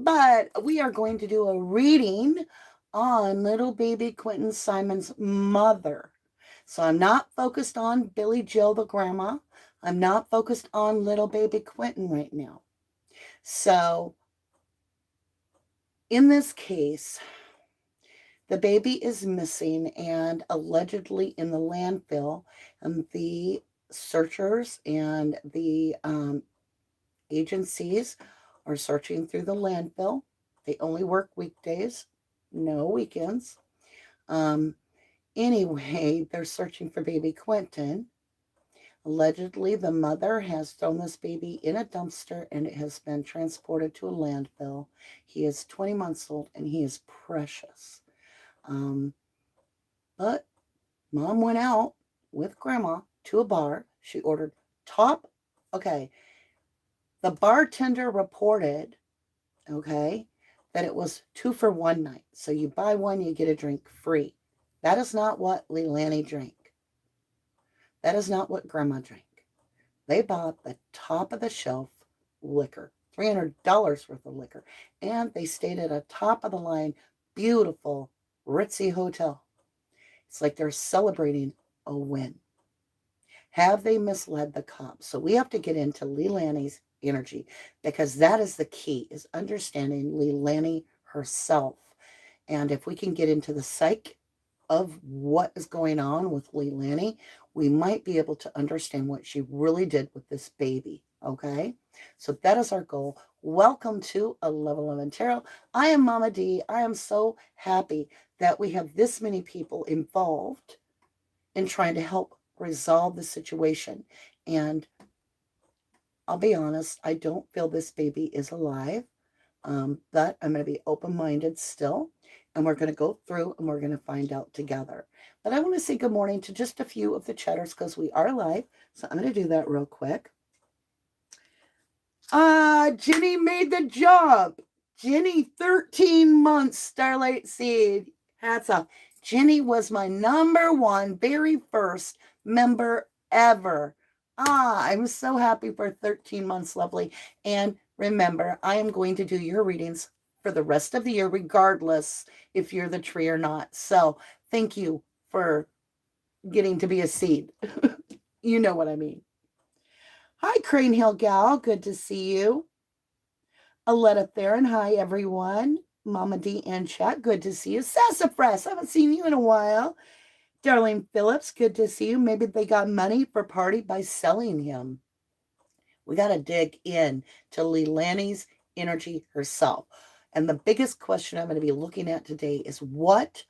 But we are going to do a reading on little baby Quinton Simon's mother. So I'm not focused on Billy Jill, the grandma. I'm not focused on little baby Quinton right now. So in this case, the baby is missing and allegedly in the landfill, and the searchers and the agencies are searching through the landfill. They only work weekdays, no weekends. Um, anyway, they're searching for baby Quinton. Allegedly, the mother has thrown this baby in a dumpster and it has been transported to a landfill. He is 20 months old and he is precious. But mom went out with grandma to a bar. She ordered top. Okay. The bartender reported, okay, that it was 2 for 1 night. So you buy one, you get a drink free. That is not what LEILANI drank. That is not what grandma drank. They bought the top of the shelf liquor, $300 worth of liquor. And they stayed at a top of the line, beautiful, ritzy hotel. It's like they're celebrating a win. Have they misled the cops? So we have to get into LEILANI's energy, because that is the key, is understanding LEILANI herself. And if we can get into the psyche of what is going on with LEILANI, we might be able to understand what she really did with this baby. Okay, so that is our goal. Welcome to a Level 11 Tarot. I am Mama D. I am so happy that we have this many people involved in trying to help resolve the situation. And I'll be honest, I don't feel this baby is alive, but I'm going to be open-minded still, and we're going to go through and we're going to find out together. But I want to say good morning to just a few of the chatters because we are live, so I'm going to do that real quick. Jenny made the job. Jenny, 13 months, Starlight Seed. Hats off. Jenny was my number one, very first member ever. I'm so happy for 13 months, lovely. And remember, I am going to do your readings for the rest of the year, regardless if you're the tree or not. So thank you for getting to be a seed. You know what I mean. Hi, Crane Hill Gal. Good to see you. Aletta Theron. Hi, everyone. Mama D and chat. Good to see you. Sassafras. I haven't seen you in a while. Darlene Phillips. Good to see you. Maybe they got money for party by selling him. We got to dig in to LEILANI's energy herself. And the biggest question I'm going to be looking at today is what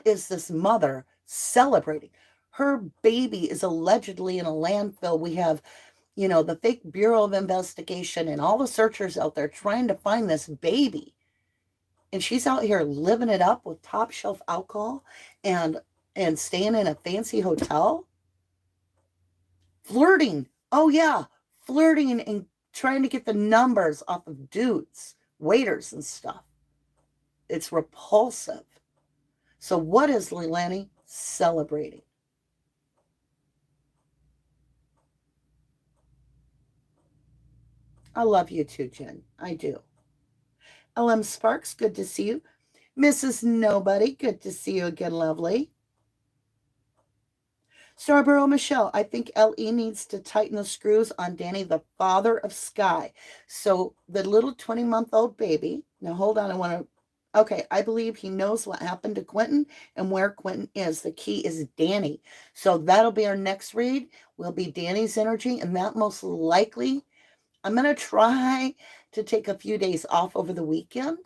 is this mother celebrating? Her baby is allegedly in a landfill. We have, the fake Bureau of Investigation and all the searchers out there trying to find this baby. And she's out here living it up with top shelf alcohol and staying in a fancy hotel. Flirting. Oh, yeah. Flirting and trying to get the numbers off of dudes, waiters and stuff. It's repulsive. So what is LEILANI celebrating? I love you too, Jen. I do. LM Sparks, good to see you. Mrs. Nobody, good to see you again, lovely. Starborough Michelle, I think LE needs to tighten the screws on Danny, the father of Sky. So the little 20-month-old baby, now hold on, okay, I believe he knows what happened to Quinton and where Quinton is. The key is Danny. So that'll be our next read, will be Danny's energy, and that most likely, I'm going to try to take a few days off over the weekend.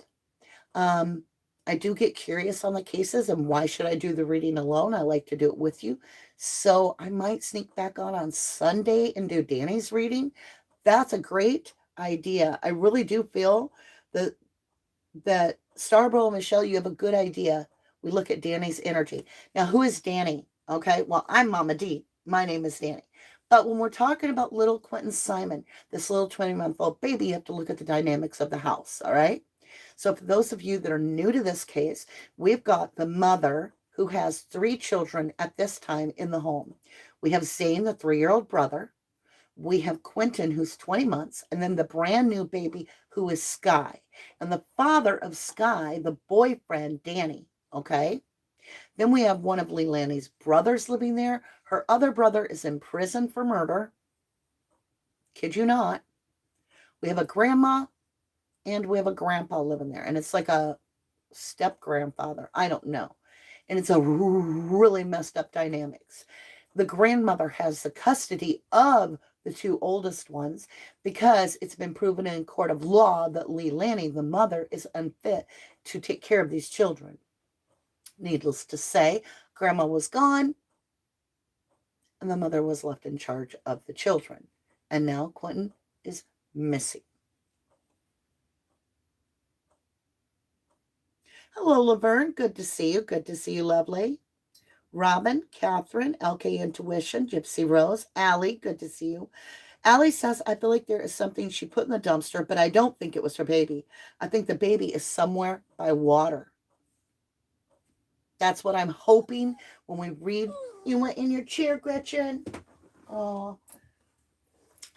I do get curious on the cases, and why should I do the reading alone? I like to do it with you. So I might sneak back on Sunday and do Danny's reading. That's a great idea. I really do feel that Starborough and Michelle, you have a good idea. We look at Danny's energy. Now, who is Danny? Okay, well, I'm Mama D. My name is Danny. But when we're talking about little Quinton Simon, this little 20-month-old baby, you have to look at the dynamics of the house, all right? So for those of you that are new to this case, we've got the mother who has 3 children at this time in the home. We have Zane, the 3-year-old brother. We have Quinton, who's 20 months, and then the brand new baby, who is Sky. and the father of Sky, the boyfriend, Danny, okay? Then we have one of LEILANI's brothers living there. Her other brother is in prison for murder. Kid you not. We have a grandma and we have a grandpa living there. And it's like a step-grandfather. I don't know. And it's a really messed up dynamics. The grandmother has the custody of the two oldest ones because it's been proven in court of law that LEILANI, the mother, is unfit to take care of these children. Needless to say, grandma was gone and the mother was left in charge of the children. And now Quinton is missing. Hello, Laverne. Good to see you. Good to see you, lovely. Robin, Catherine, LK Intuition, Gypsy Rose, Allie, good to see you. Allie says, I feel like there is something she put in the dumpster, but I don't think it was her baby. I think the baby is somewhere by water. That's what I'm hoping when we read. You went in your chair, Gretchen. Oh,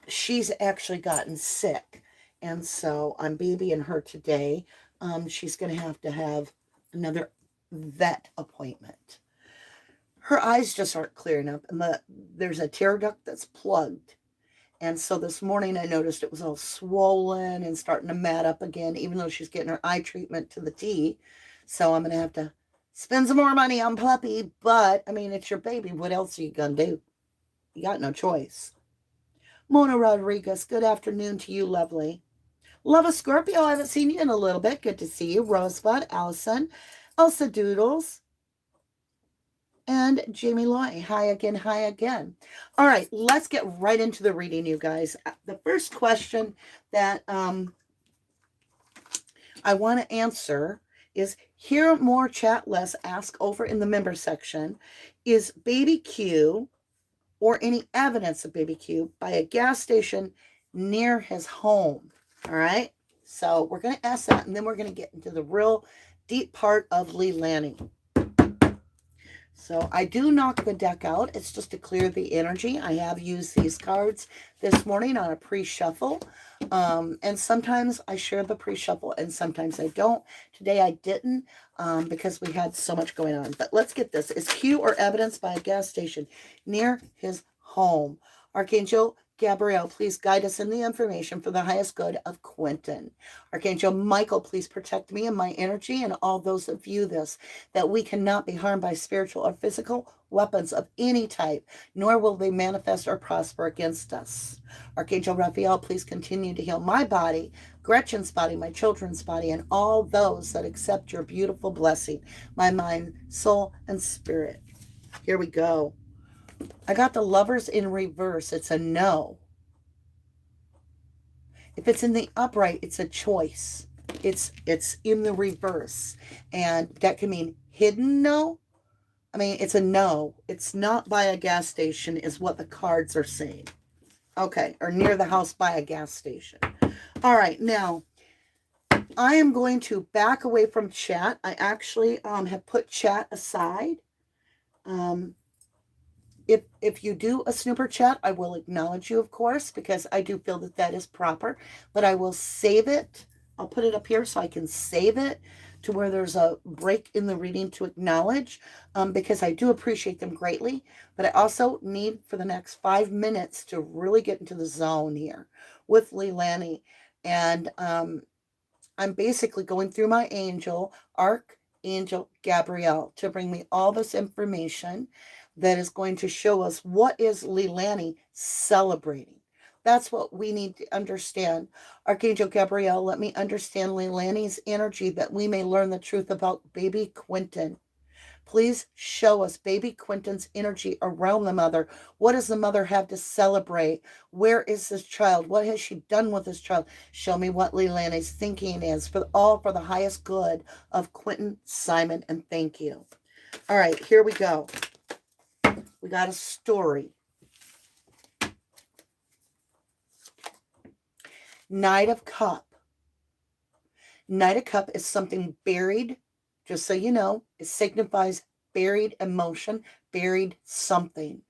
she's actually gotten sick. And so I'm babying her today. She's going to have another vet appointment. Her eyes just aren't clearing up, and there's a tear duct that's plugged. And so this morning I noticed it was all swollen and starting to mat up again, even though she's getting her eye treatment to the T. So I'm going to have to spend some more money on puppy, but I mean, it's your baby. What else are you going to do? You got no choice. Mona Rodriguez, good afternoon to you, lovely. Love a Scorpio. I haven't seen you in a little bit. Good to see you. Rosebud, Allison, Elsa Doodles, and Jamie Loy. Hi again, hi again. All right, let's get right into the reading, you guys. The first question that I want to answer is, hear more, chat less, ask over in the member section. Is baby Q or any evidence of baby Q by a gas station near his home? All right, so we're going to ask that, and then we're going to get into the real deep part of LEILANI. So I do knock the deck out. It's just to clear the energy. I have used these cards this morning on a pre-shuffle. And sometimes I share the pre-shuffle and sometimes I don't. Today I didn't because we had so much going on. But let's get this. Is Q or evidence by a gas station near his home? Archangel Gabriel, please guide us in the information for the highest good of Quinton. Archangel Michael, please protect me and my energy and all those that view this, that we cannot be harmed by spiritual or physical weapons of any type, nor will they manifest or prosper against us. Archangel Raphael, please continue to heal my body, Gretchen's body, my children's body, and all those that accept your beautiful blessing, my mind, soul, and spirit. Here we go. I got the Lovers in reverse. It's a no. If it's in the upright, it's a choice. It's in the reverse. And that can mean hidden no. I mean, it's a no. It's not by a gas station is what the cards are saying. Okay, or near the house by a gas station. All right, now, I am going to back away from chat. I actually have put chat aside. If you do a snooper chat, I will acknowledge you, of course, because I do feel that that is proper. But I will save it. I'll put it up here so I can save it to where there's a break in the reading to acknowledge, because I do appreciate them greatly. But I also need for the next 5 minutes to really get into the zone here with LEILANI. And I'm basically going through my Archangel Gabriel, to bring me all this information that is going to show us what is LEILANI celebrating. That's what we need to understand. Archangel Gabriel, let me understand LEILANI's energy that we may learn the truth about baby Quinton. Please show us baby Quinton's energy around the mother. What does the mother have to celebrate? Where is this child? What has she done with this child? Show me what LEILANI's thinking is, for the highest good of Quinton, Simon, and thank you. All right, here we go. We got a story. Knight of Cup. Knight of Cup is something buried, just so you know. It signifies buried emotion, buried something.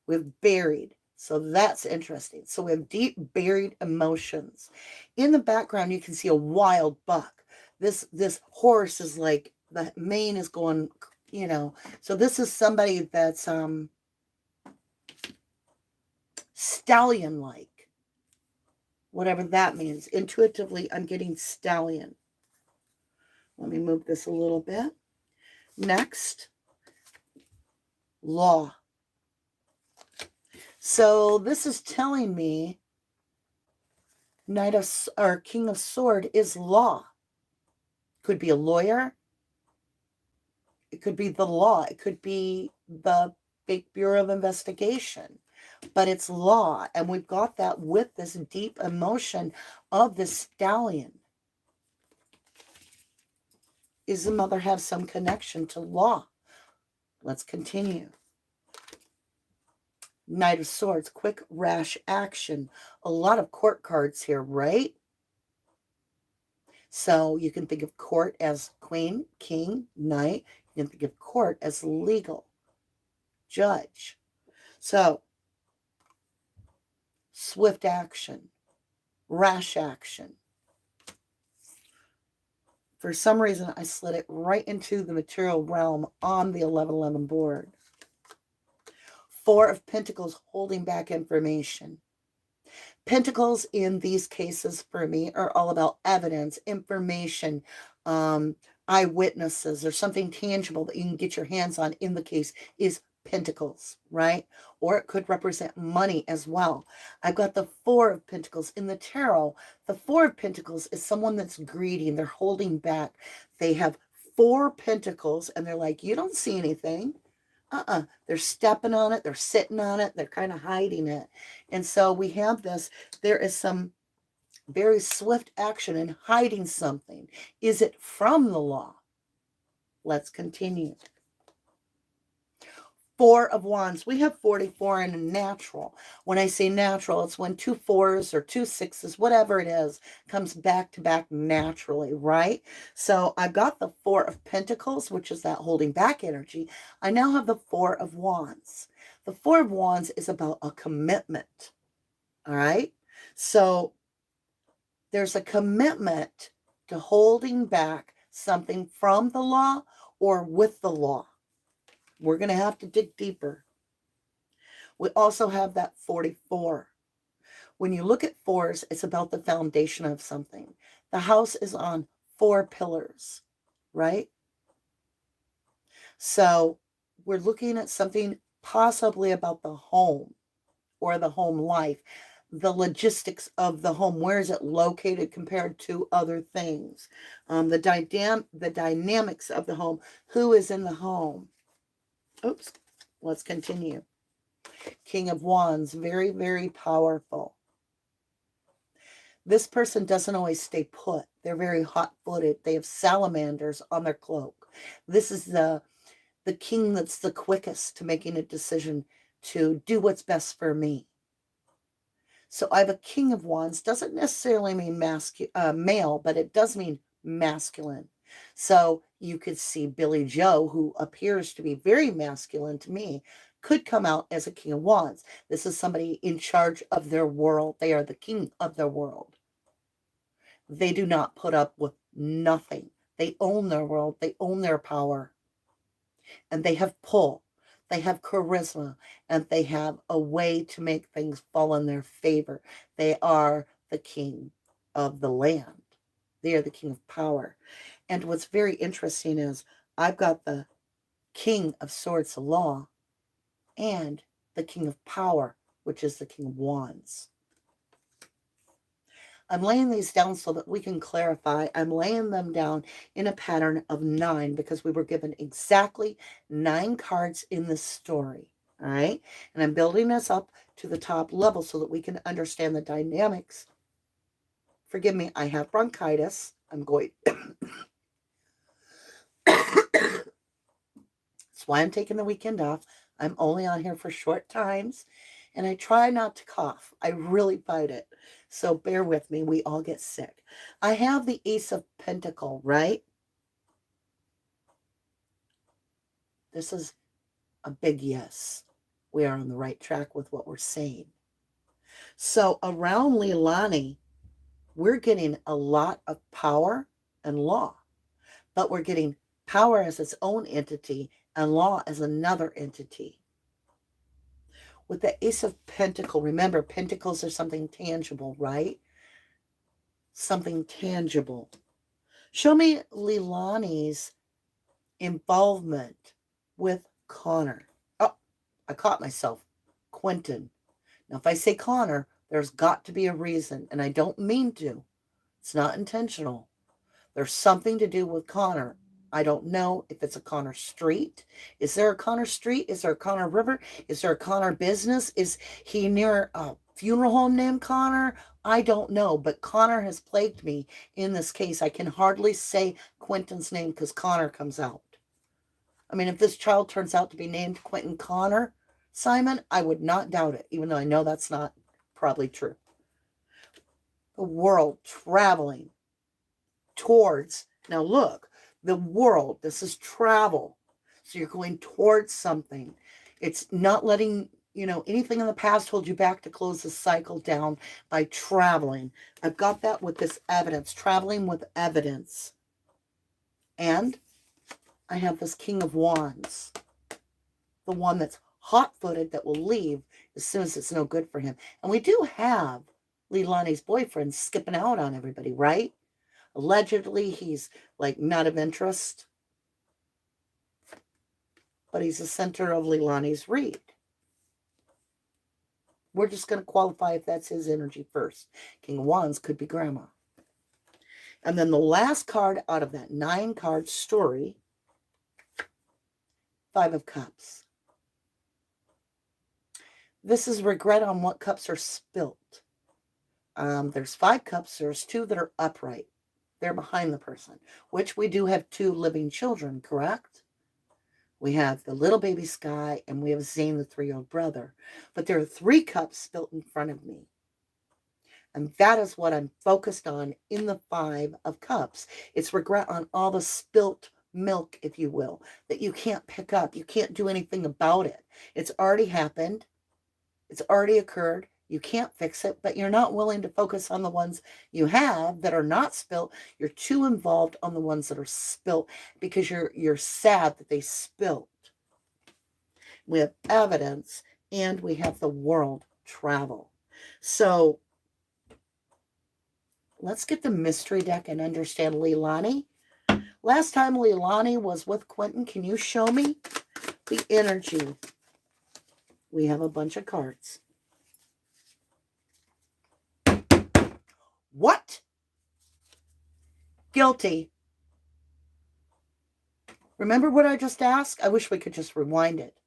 We've buried So that's interesting. So we have deep buried emotions. In the background, you can see a wild buck. This horse is like, the mane is going, you know. So this is somebody that's stallion-like, whatever that means. Intuitively, I'm getting stallion. Let me move this a little bit. Next, law. So this is telling me Knight of, or King of Sword is law. Could be a lawyer. It could be the law. It could be the big Bureau of Investigation. But it's law. And we've got that with this deep emotion of the stallion. Is the mother have some connection to law? Let's continue. Knight of Swords, quick, rash action. A lot of court cards here, right? So you can think of court as queen, king, knight. You can think of court as legal, judge. So swift action, rash action. For some reason, I slid it right into the material realm on the 1111 board. Four of Pentacles, holding back information. Pentacles in these cases for me are all about evidence, information, eyewitnesses, or something tangible that you can get your hands on. In the case is Pentacles, right? Or it could represent money as well. I've got the Four of Pentacles in the tarot. The Four of Pentacles is someone that's greedy and they're holding back. They have four pentacles and they're like, you don't see anything. They're stepping on it. They're sitting on it. They're kind of hiding it. And so we have this. There is some very swift action in hiding something. Is it from the law? Let's continue. Four of Wands. We have 44 in a natural. When I say natural, it's when 2 4s or 2 6s, whatever it is, comes back to back naturally, right? So I've got the Four of Pentacles, which is that holding back energy. I now have the Four of Wands. The Four of Wands is about a commitment, all right? So there's a commitment to holding back something from the law or with the law. We're going to have to dig deeper. We also have that 44. When you look at fours, it's about the foundation of something. The house is on 4 pillars, right? So we're looking at something possibly about the home or the home life, the logistics of the home. Where is it located compared to other things? The dynamics of the home. Who is in the home? Oops, let's continue. King of Wands, very, very powerful. This person doesn't always stay put. They're very hot-footed. They have salamanders on their cloak. This is the king that's the quickest to making a decision to do what's best for me. So I have a King of Wands. Doesn't necessarily mean male, but it does mean masculine. So you could see Billy Joe, who appears to be very masculine to me, could come out as a King of Wands. This is somebody in charge of their world. They are the king of their world. They do not put up with nothing. They own their world. They own their power. And they have pull. They have charisma. And they have a way to make things fall in their favor. They are the king of the land. They are the king of power. And what's very interesting is I've got the King of Swords, the law, and the King of Power, which is the King of Wands. I'm laying these down so that we can clarify. I'm laying them down in a pattern of 9 because we were given exactly 9 cards in this story. All right. And I'm building this up to the top level so that we can understand the dynamics. Forgive me, I have bronchitis. I'm going. That's why I'm taking the weekend off. I'm only on here for short times. And I try not to cough. I really fight it. So bear with me. We all get sick. I have the Ace of Pentacles, right? This is a big yes. we are on the right track with what we're saying. So around LEILANI, we're getting a lot of power and law, but we're getting power as its own entity and law as another entity. With the Ace of Pentacles, remember, pentacles are something tangible, right? Something tangible. Show me LEILANI's involvement with Connor. Oh, I caught myself. Quinton. Now, if I say Connor, there's got to be a reason, and I don't mean to. It's not intentional. There's something to do with Connor. I don't know if it's a Connor Street. Is there a Connor Street? Is there a Connor River? Is there a Connor business? Is he near a funeral home named Connor? I don't know, but Connor has plagued me in this case. I can hardly say Quinton's name because Connor comes out. I mean, if this child turns out to be named Quinton Connor, Simon, I would not doubt it, even though I know that's not probably true. The world traveling towards, now look, the world, this is travel. So you're going towards something. It's not letting, anything in the past hold you back to close the cycle down by traveling. I've got that with this evidence, traveling with evidence. And I have this King of Wands, the one that's hot-footed that will leave as soon as it's no good for him. And we do have LEILANI's boyfriend skipping out on everybody, right? Allegedly, he's like not of interest, but he's the center of LEILANI's read. We're just going to qualify if that's his energy first. King of Wands could be Grandma. And then the last card out of that 9-card story, 5 of Cups. This is regret on what cups are spilt. There's 5 cups. There's 2 that are upright. They're behind the person, which we do have 2 living children, correct? We have the little baby Sky, and we have Zane, the 3-year-old brother. But there are 3 cups spilt in front of me. And that is what I'm focused on in the 5 of Cups. It's regret on all the spilt milk, if you will, that you can't pick up. You can't do anything about it. It's already happened. It's already occurred. You can't fix it, but you're not willing to focus on the ones you have that are not spilt. You're too involved on the ones that are spilt because you're sad that they spilt. We have evidence, and we have the world travel. So let's get the mystery deck and understand LEILANI. Last time LEILANI was with Quinton, can you show me the energy? We have a bunch of cards. What? Guilty. Remember what I just asked? I wish we could just rewind it.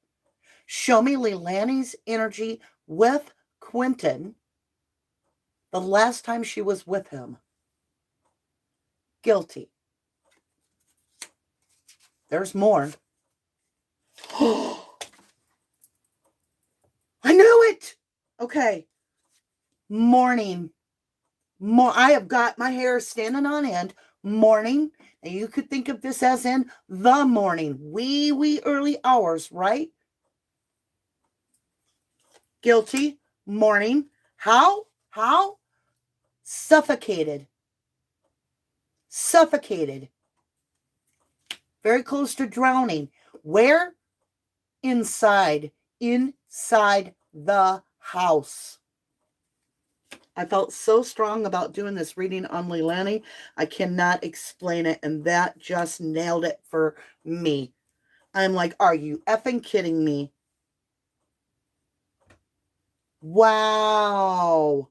Show me LEILANI's energy with Quinton the last time she was with him. Guilty. There's more. I knew it. Okay. Morning. I have got my hair standing on end. Morning. And you could think of this as in the morning. Wee early hours, right? Guilty. Morning. How? Suffocated. Suffocated. Very close to drowning. Where? Inside. Inside the house. I felt so strong about doing this reading on LEILANI. I cannot explain it, and that just nailed it for me. I'm like, are you effing kidding me? Wow.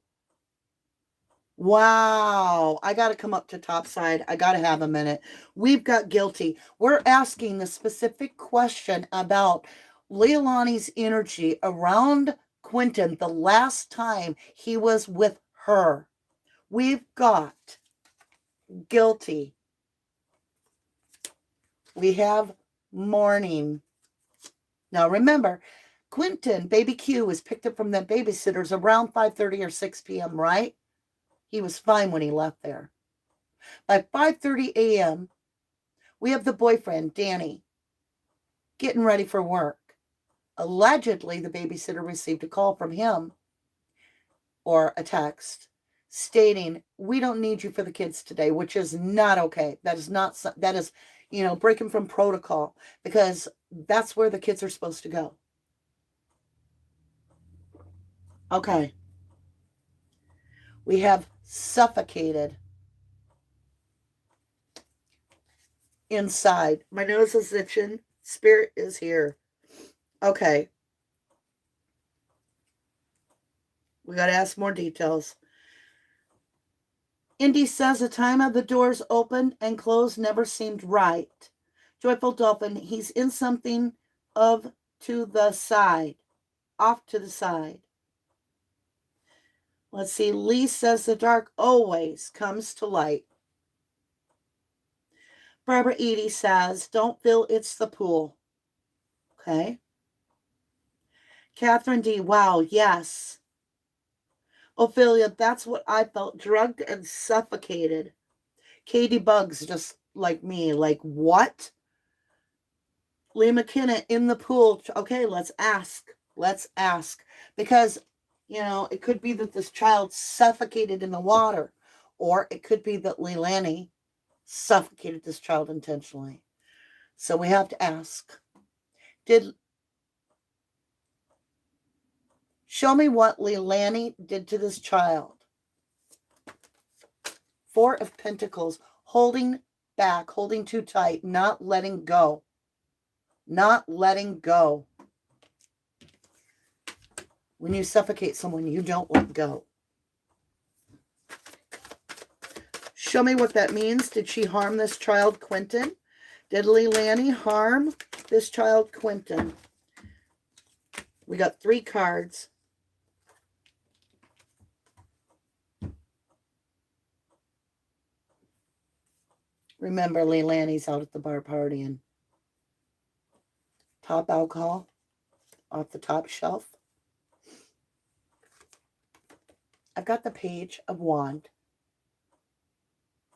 Wow. I got to come up to top side. I got to have a minute. We've got guilty. We're asking the specific question about LEILANI's energy around Quinton the last time he was with her. We've got guilty. We have morning. Now remember, Quinton, baby Q, was picked up from the babysitters around 5:30 or 6 p.m., right? He was fine when he left there. By 5:30 a.m., we have the boyfriend, Danny, getting ready for work. Allegedly, the babysitter received a call from him or a text stating, we don't need you for the kids today, which is not okay. That is not, that is, breaking from protocol, because that's where the kids are supposed to go. Okay. We have suffocated inside. My nose is itching. Spirit is here. Okay. We got to ask more details. Indy says the time of the doors opened and closed never seemed right. Joyful Dolphin, he's in something of to the side. Off to the side. Let's see. Lee says the dark always comes to light. Barbara Edie says, don't feel it's the pool. Okay. Catherine D. Wow, yes. Ophelia, that's what I felt. Drugged and suffocated. Katie Bugs, just like me. Like, what? Lee McKenna, in the pool. Okay, let's ask. Let's ask. Because, it could be that this child suffocated in the water. Or it could be that LEILANI suffocated this child intentionally. So we have to ask. Show me what LEILANI did to this child. Four of Pentacles, holding back, holding too tight, not letting go. Not letting go. When you suffocate someone, you don't let go. Show me what that means. Did she harm this child, Quinton? Did LEILANI harm this child, Quinton? We got 3 cards. Remember, LEILANI's out at the bar partying. Top alcohol off the top shelf. I've got the Page of Wand.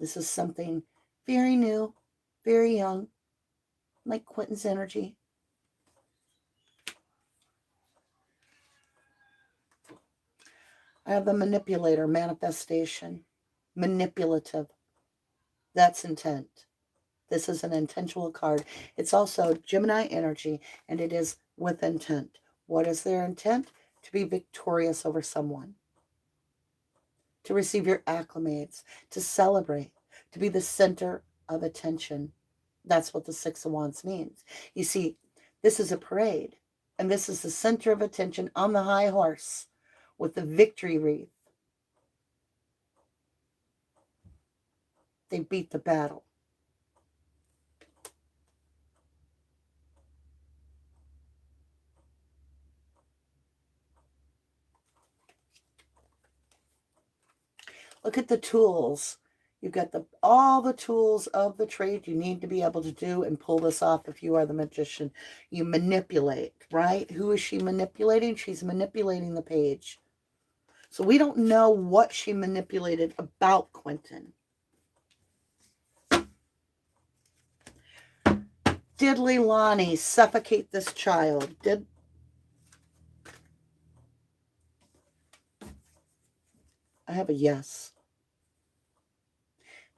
This is something very new, very young, like Quinton's energy. I have the Manipulator, manifestation, manipulative. That's intent. This is an intentional card. It's also Gemini energy, and it is with intent. What is their intent? To be victorious over someone. To receive your acclimates, to celebrate, to be the center of attention. That's what the 6 of Wands means. You see, this is a parade, and this is the center of attention on the high horse with the victory wreath. They beat the battle. Look at the tools. You've got all the tools of the trade you need to be able to do and pull this off if you are the magician. You manipulate, right? Who is she manipulating? She's manipulating the page. So we don't know what she manipulated about Quinton. Did LEILANI suffocate this child? I have a yes.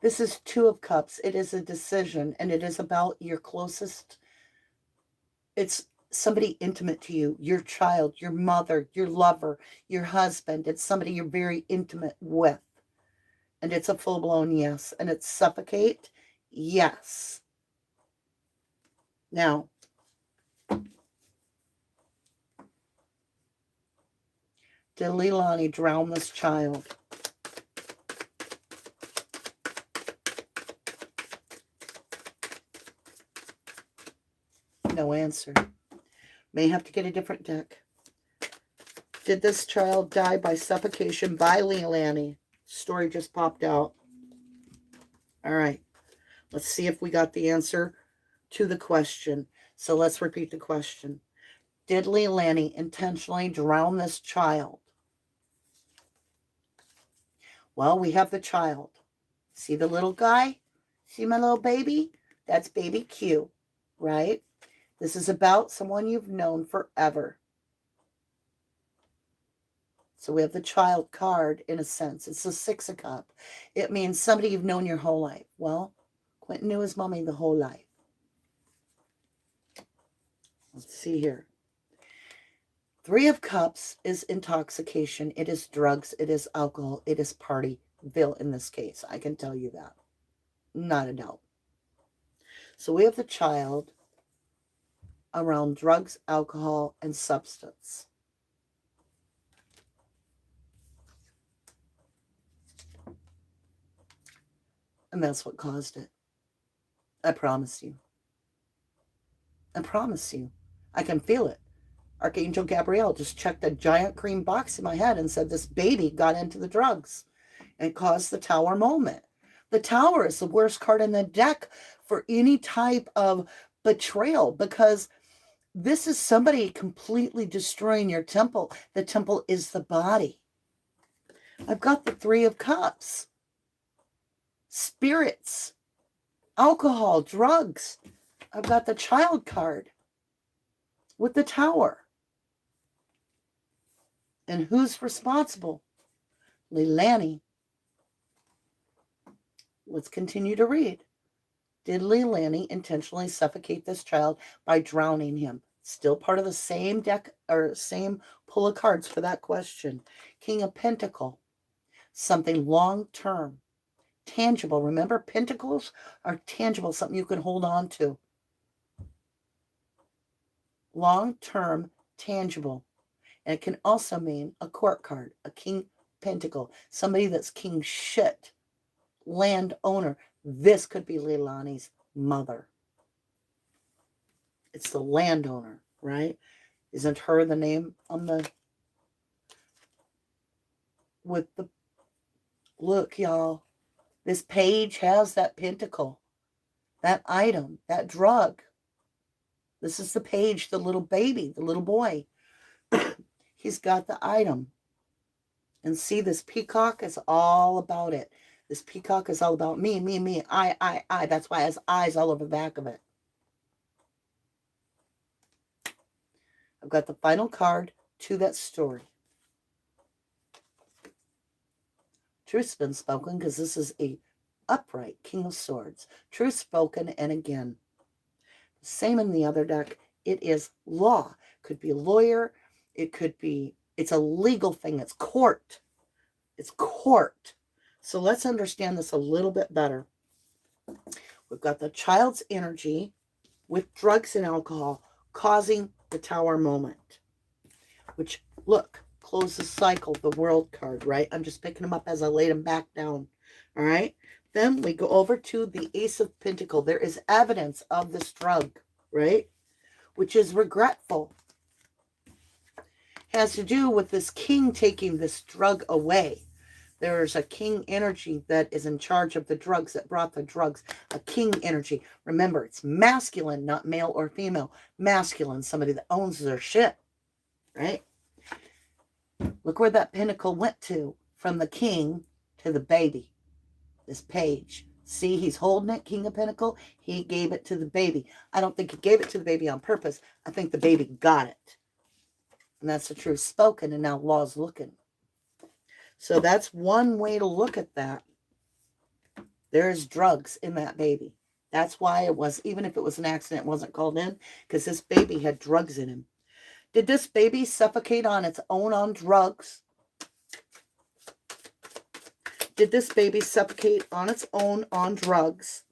This is 2 of Cups. It is a decision, and it is about your closest. It's somebody intimate to you, your child, your mother, your lover, your husband. It's somebody you're very intimate with. And it's a full-blown yes. And it's suffocate? Yes. Now, did LEILANI drown this child? No answer. May have to get a different deck. Did this child die by suffocation by LEILANI? Story just popped out. All right. Let's see if we got the answer to the question. So let's repeat the question. Did LEILANI intentionally drown this child? Well, we have the child. See the little guy? See my little baby? That's baby Q, right? This is about someone you've known forever. So we have the child card in a sense. It's the Six of Cups. It means somebody you've known your whole life. Well, Quinton knew his mommy the whole life. Let's see here. Three of Cups is intoxication. It is drugs. It is alcohol. It is partyville in this case. I can tell you that. Not a doubt. So we have the child around drugs, alcohol, and substance. And that's what caused it. I promise you. I promise you. I can feel it. Archangel Gabriel just checked a giant green box in my head and said this baby got into the drugs and caused the Tower moment. The Tower is the worst card in the deck for any type of betrayal because this is somebody completely destroying your temple. The temple is the body. I've got the Three of Cups. Spirits. Alcohol. Drugs. I've got the child card with the Tower. And who's responsible? LEILANI. Let's continue to read. Did LEILANI intentionally suffocate this child by drowning him? Still part of the same deck or same pull of cards for that question. King of Pentacle. Something long-term. Tangible. Remember, pentacles are tangible, something you can hold on to. Long-term, tangible. And it can also mean a court card, a King Pentacle, somebody that's king shit, landowner. This could be LEILANI's mother. It's the landowner, right? Isn't her the name on the... With the... Look, y'all. This page has that pentacle, that item, that drug. This is the page, the little baby, the little boy. He's got the item. And see, this peacock is all about it. This peacock is all about me, me, me, I. That's why it has eyes all over the back of it. I've got the final card to that story. Truth's been spoken because this is a upright King of Swords. Truth spoken, and again. Same in the other deck. It is law. Could be a lawyer. It could be, it's a legal thing. It's court. It's court. So let's understand this a little bit better. We've got the child's energy with drugs and alcohol causing the Tower moment. Which, look, closes cycle, the World card, right? I'm just picking them up as I laid them back down. All right? Then we go over to the Ace of Pentacles. There is evidence of this drug, right? Which is regretful. Has to do with this king taking this drug away. There's a king energy that is in charge of the drugs, that brought the drugs. A king energy. Remember, it's masculine, not male or female. Masculine, somebody that owns their shit, right? Look where that pentacle went to, from the king to the baby. This page. See, he's holding it, King of Pentacles. He gave it to the baby. I don't think he gave it to the baby on purpose. I think the baby got it. And that's the truth spoken, and now law's looking. So that's one way to look at that. There's drugs in that baby. That's why it was, even if it was an accident, it wasn't called in, because this baby had drugs in him. Did this baby suffocate on its own on drugs? Did this baby suffocate on its own on drugs?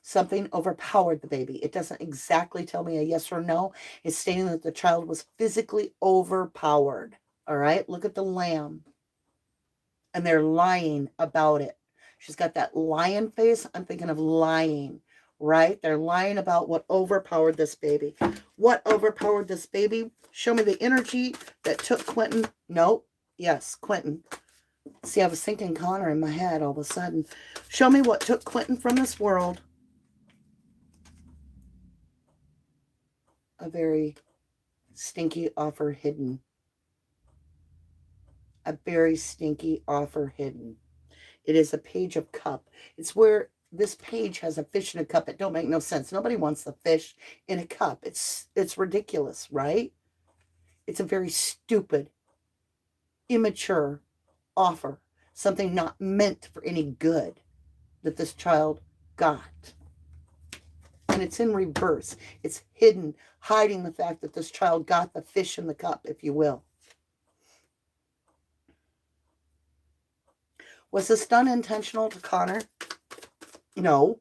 Something overpowered the baby. It doesn't exactly tell me a yes or no. It's stating that the child was physically overpowered. All right, look at the lamb. And they're lying about it. She's got that lion face. I'm thinking of lying, right? They're lying about what overpowered this baby. What overpowered this baby? Show me the energy that took Quinton. Nope. Yes, Quinton. See, I was thinking Connor in my head all of a sudden. Show me what took Quinton from this world. A very stinky offer hidden. A very stinky offer hidden. It is a page of cup. It's where this page has a fish in a cup. It don't make no sense. Nobody wants the fish in a cup. It's ridiculous, right? It's a very stupid, immature offer. Something not meant for any good that this child got. And it's in reverse. It's hidden, hiding the fact that this child got the fish in the cup, if you will. Was this done intentional to Connor? No.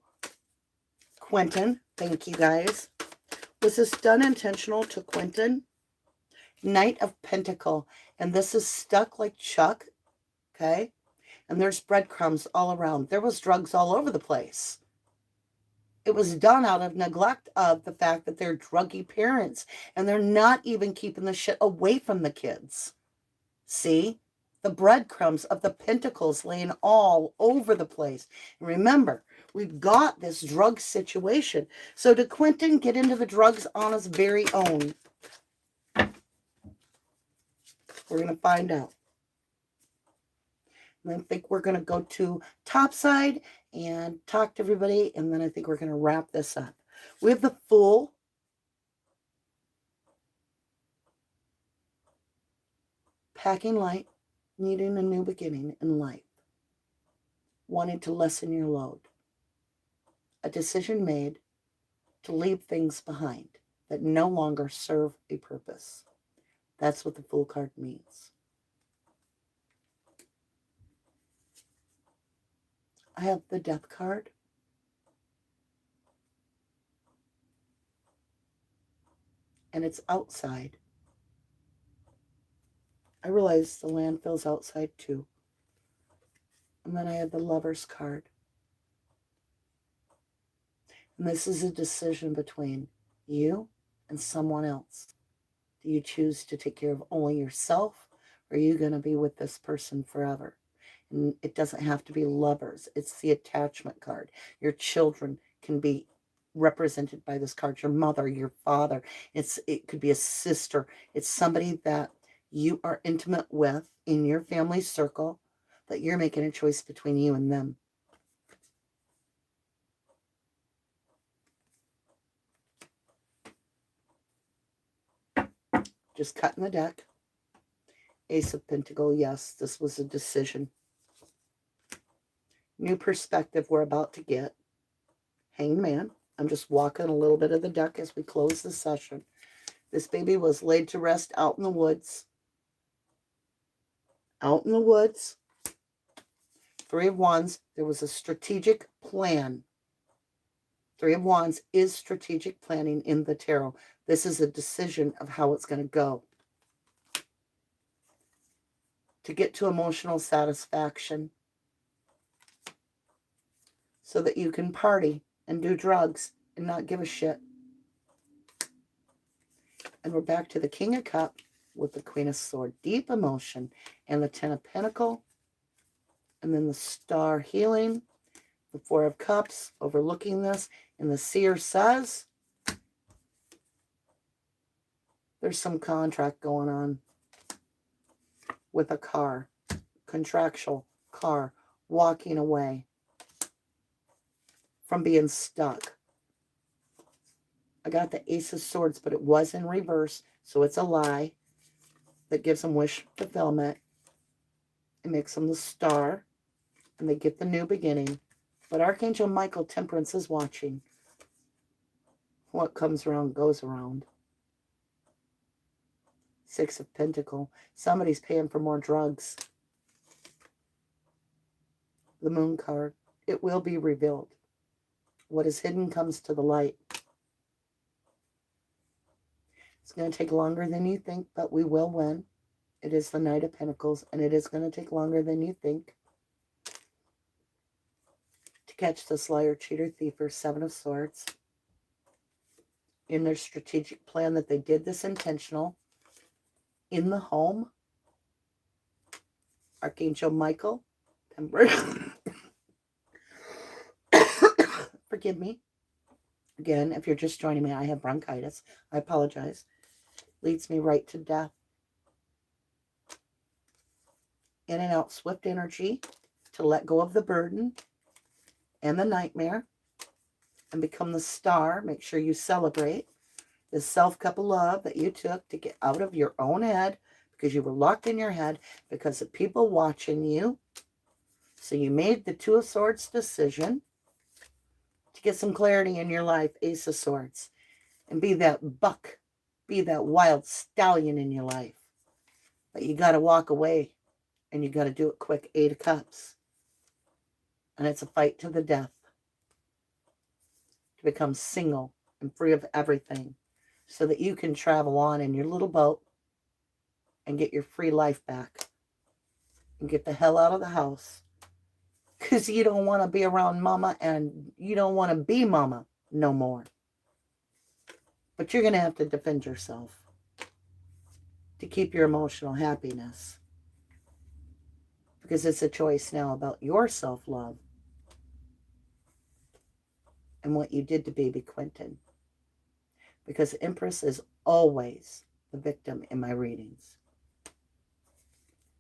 Quinton, thank you guys. Was this done intentional to Quinton? Knight of Pentacle. And this is stuck like Chuck, okay? And there's breadcrumbs all around. There was drugs all over the place. It was done out of neglect of the fact that they're druggy parents. And they're not even keeping the shit away from the kids. See? The breadcrumbs of the pentacles laying all over the place. And remember, we've got this drug situation. So did Quinton get into the drugs on his very own? We're going to find out. And I think we're going to go to topside and talk to everybody. And then I think we're going to wrap this up. We have the Fool. Packing light. Needing a new beginning in life. Wanting to lessen your load. A decision made to leave things behind that no longer serve a purpose. That's what the Fool card means. I have the Death card. And it's outside. I realize the landfill's outside too. And then I have the Lover's card. And this is a decision between you and someone else. Do you choose to take care of only yourself? Or are you going to be with this person forever? And it doesn't have to be lovers. It's the attachment card. Your children can be represented by this card. Your mother, your father. It could be a sister. It's somebody that you are intimate with in your family circle, that you're making a choice between you and them. Just cutting the deck. Ace of Pentacles, yes, this was a decision. New perspective we're about to get. Hanged Man. I'm just walking a little bit of the deck as we close the session. This baby was laid to rest out in the woods. Out in the woods. Three of Wands. There was a strategic plan. Three of Wands is strategic planning in the tarot. This is a decision of how it's going to go. To get to emotional satisfaction. So that you can party and do drugs and not give a shit. And we're back to the King of Cups with the Queen of Swords. Deep emotion. And the Ten of Pentacles. And then the Star healing. The Four of Cups overlooking this. And the Seer says there's some contract going on with a car. Contractual car. Walking away from being stuck. I got the Ace of Swords, but it was in reverse, so it's a lie that gives them wish fulfillment. It makes them the Star, and they get the new beginning. But Archangel Michael, Temperance, is watching. What comes around goes around. Six of Pentacles. Somebody's paying for more drugs. The Moon card. It will be revealed. What is hidden comes to the light. It's going to take longer than you think, but we will win. It is the Knight of Pentacles, and it is going to take longer than you think to catch this liar, cheater, thiefer, Seven of Swords. In their strategic plan that they did this intentional. In the home. Archangel Michael. Forgive me. Again, if you're just joining me, I have bronchitis. I apologize. Leads me right to death. In and out, swift energy to let go of the burden and the nightmare and become the star. Make sure you celebrate this self-cup of love that you took to get out of your own head, because you were locked in your head because of people watching you. So you made the Two of Swords decision to get some clarity in your life, Ace of Swords, and be that buck, be that wild stallion in your life. But you got to walk away, and you got to do it quick. 8 of Cups. And it's a fight to the death to become single and free of everything so that you can travel on in your little boat and get your free life back and get the hell out of the house, because you don't want to be around mama and you don't want to be mama no more. But you're going to have to defend yourself to keep your emotional happiness, because it's a choice now about your self-love and what you did to baby Quinton. Because Empress is always the victim in my readings.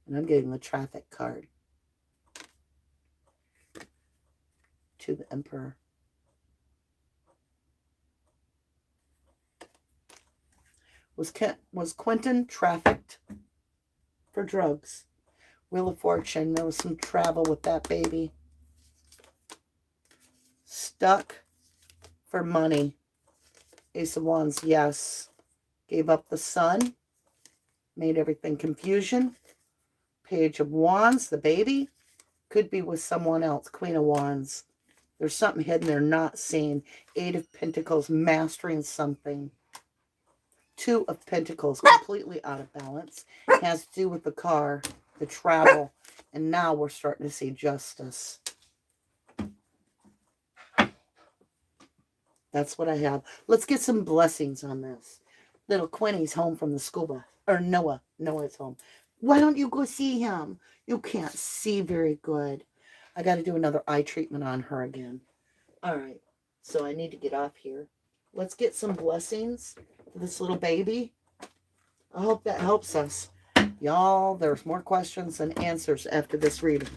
And I'm getting the traffic card to the Emperor. Was Quinton trafficked for drugs? Wheel of Fortune, there was some travel with that baby. Stuck for money. Ace of Wands, yes. Gave up the sun. Made everything confusion. Page of Wands, the baby. Could be with someone else. Queen of Wands. There's something hidden they're not seeing. 8 of Pentacles, mastering something. 2 of Pentacles, completely out of balance. Has to do with the car, the travel. And now we're starting to see justice. That's what I have. Let's get some blessings on this. Little Quinny's home from the school bus. Or Noah. Noah's home. Why don't you go see him? You can't see very good. I got to do another eye treatment on her again. All right. So I need to get off here. Let's get some blessings for this little baby. I hope that helps us. Y'all, there's more questions than answers after this reading.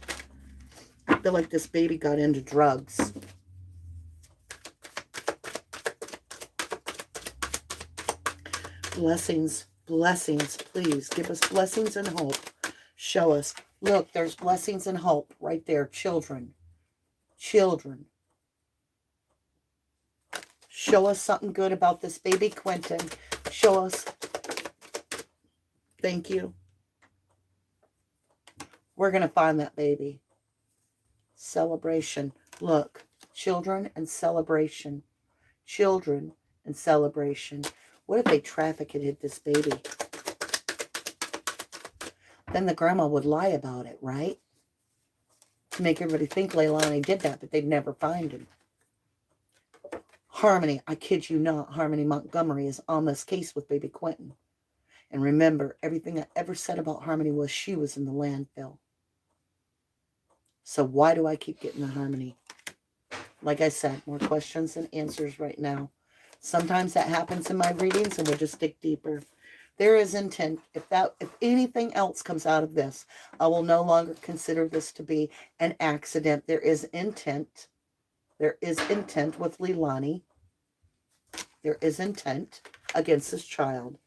I feel like this baby got into drugs. Blessings, blessings, please. Give us blessings and hope. Show us. Look, there's blessings and hope right there. Children. Children. Show us something good about this baby Quinton. Show us. Thank you. We're going to find that baby. Celebration. Look. Children and celebration. Children and celebration. What if they trafficked this baby? Then the grandma would lie about it, right? To make everybody think LEILANI did that, but they'd never find him. Harmony, I kid you not, Harmony Montgomery is on this case with baby Quinton. And remember, everything I ever said about Harmony was she was in the landfill. So why do I keep getting the Harmony? Like I said, more questions than answers right now. Sometimes that happens in my readings and we'll just dig deeper. There is intent. If anything else comes out of this, I will no longer consider this to be an accident. There is intent. There is intent with LEILANI. There is intent against this child.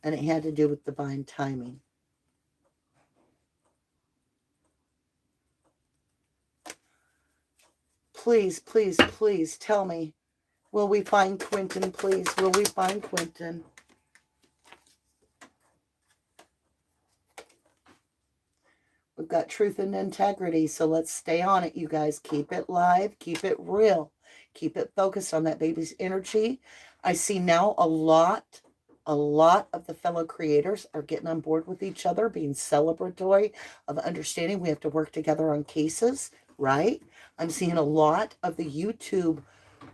And it had to do with divine timing. Please, please, please tell me. Will we find Quinton, please? Will we find Quinton? We've got truth and integrity, so let's stay on it, you guys. Keep it live. Keep it real. Keep it focused on that baby's energy. I see now a lot of the fellow creators are getting on board with each other, being celebratory of understanding we have to work together on cases, right? I'm seeing a lot of the YouTube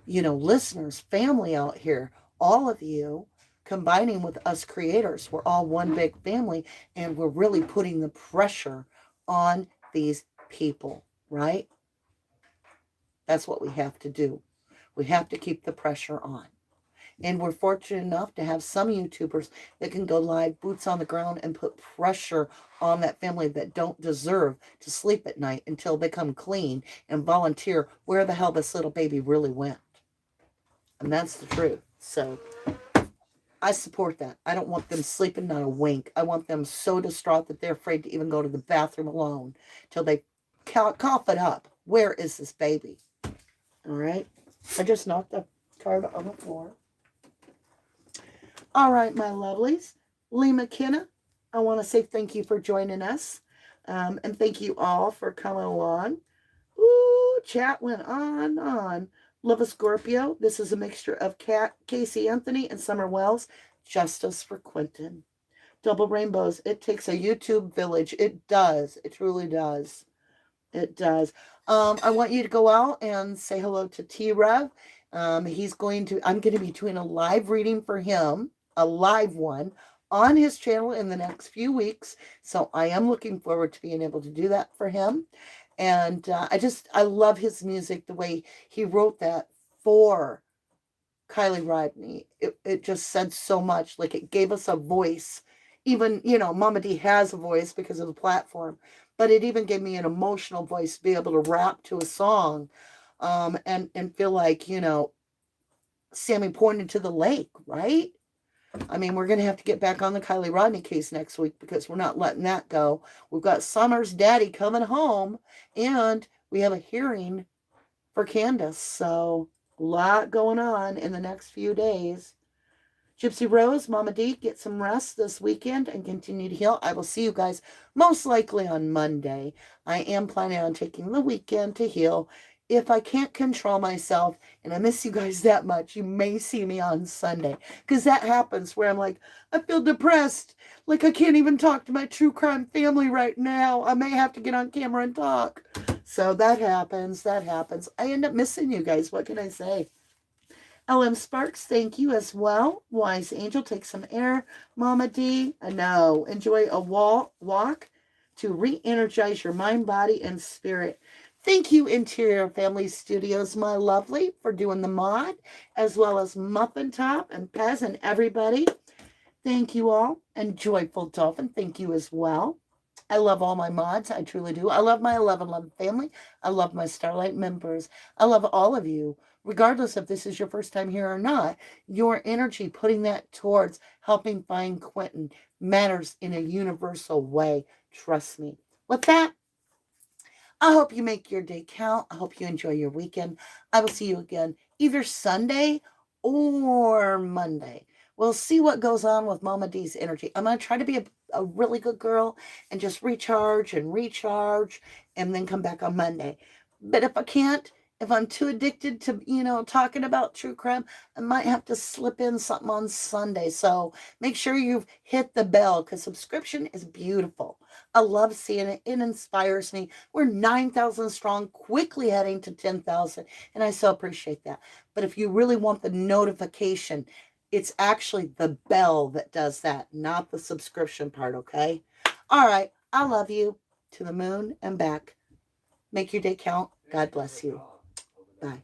listeners, family out here, all of you combining with us creators. We're all one big family, and we're really putting the pressure on these people, right? That's what we have to do. We have to keep the pressure on. And we're fortunate enough to have some YouTubers that can go live, boots on the ground, and put pressure on that family that don't deserve to sleep at night until they come clean and volunteer where the hell this little baby really went. And that's the truth. So I support that. I don't want them sleeping, not a wink. I want them so distraught that they're afraid to even go to the bathroom alone till they cough it up. Where is this baby? All right. I just knocked the card on the floor. All right, my lovelies. Lee McKenna, I want to say thank you for joining us. And thank you all for coming along. Ooh, chat went on. Love a Scorpio. This is a mixture of Casey Anthony and Summer Wells. Justice for Quinton. Double rainbows. It takes a YouTube village. It does. It truly does. It does. I want you to go out and say hello to T-Rev. I'm going to be doing a live reading for him, a live one, on his channel in the next few weeks. So I am looking forward to being able to do that for him. And I love his music, the way he wrote that for Kylie Rodney. It just said so much. Like, it gave us a voice. Even, Mama D has a voice because of the platform, but it even gave me an emotional voice to be able to rap to a song, and feel like, Sammy pointed to the lake, right? I mean, we're going to have to get back on the Kylie Rodney case next week because we're not letting that go. We've got Summer's daddy coming home, and we have a hearing for Candace. So, a lot going on in the next few days. Gypsy Rose, Mama D, get some rest this weekend and continue to heal. I will see you guys most likely on Monday. I am planning on taking the weekend to heal. If I can't control myself and I miss you guys that much, you may see me on Sunday. Because that happens where I'm like, I feel depressed. Like I can't even talk to my true crime family right now. I may have to get on camera and talk. So that happens. I end up missing you guys. What can I say? LM Sparks, thank you as well. Wise Angel, take some air. Mama D, I know. Enjoy a walk to re-energize your mind, body, and spirit. Thank you, Interior Family Studios, my lovely, for doing the mod, as well as Muffin Top and Pez and everybody. Thank you all. And Joyful Dolphin, thank you as well. I love all my mods. I truly do. I love my 1111 family. I love my Starlight members. I love all of you. Regardless if this is your first time here or not, your energy, putting that towards helping find Quinton, matters in a universal way. Trust me. With that, I hope you make your day count. I hope you enjoy your weekend. I will see you again either Sunday or Monday. We'll see what goes on with Mama D's energy. I'm going to try to be a really good girl and just recharge and then come back on Monday. But if I can't, if I'm too addicted to, talking about true crime, I might have to slip in something on Sunday. So make sure you've hit the bell because subscription is beautiful. I love seeing it. It inspires me. We're 9,000 strong, quickly heading to 10,000. And I so appreciate that. But if you really want the notification, it's actually the bell that does that, not the subscription part, okay? All right. I love you. To the moon and back. Make your day count. God bless you. Bye.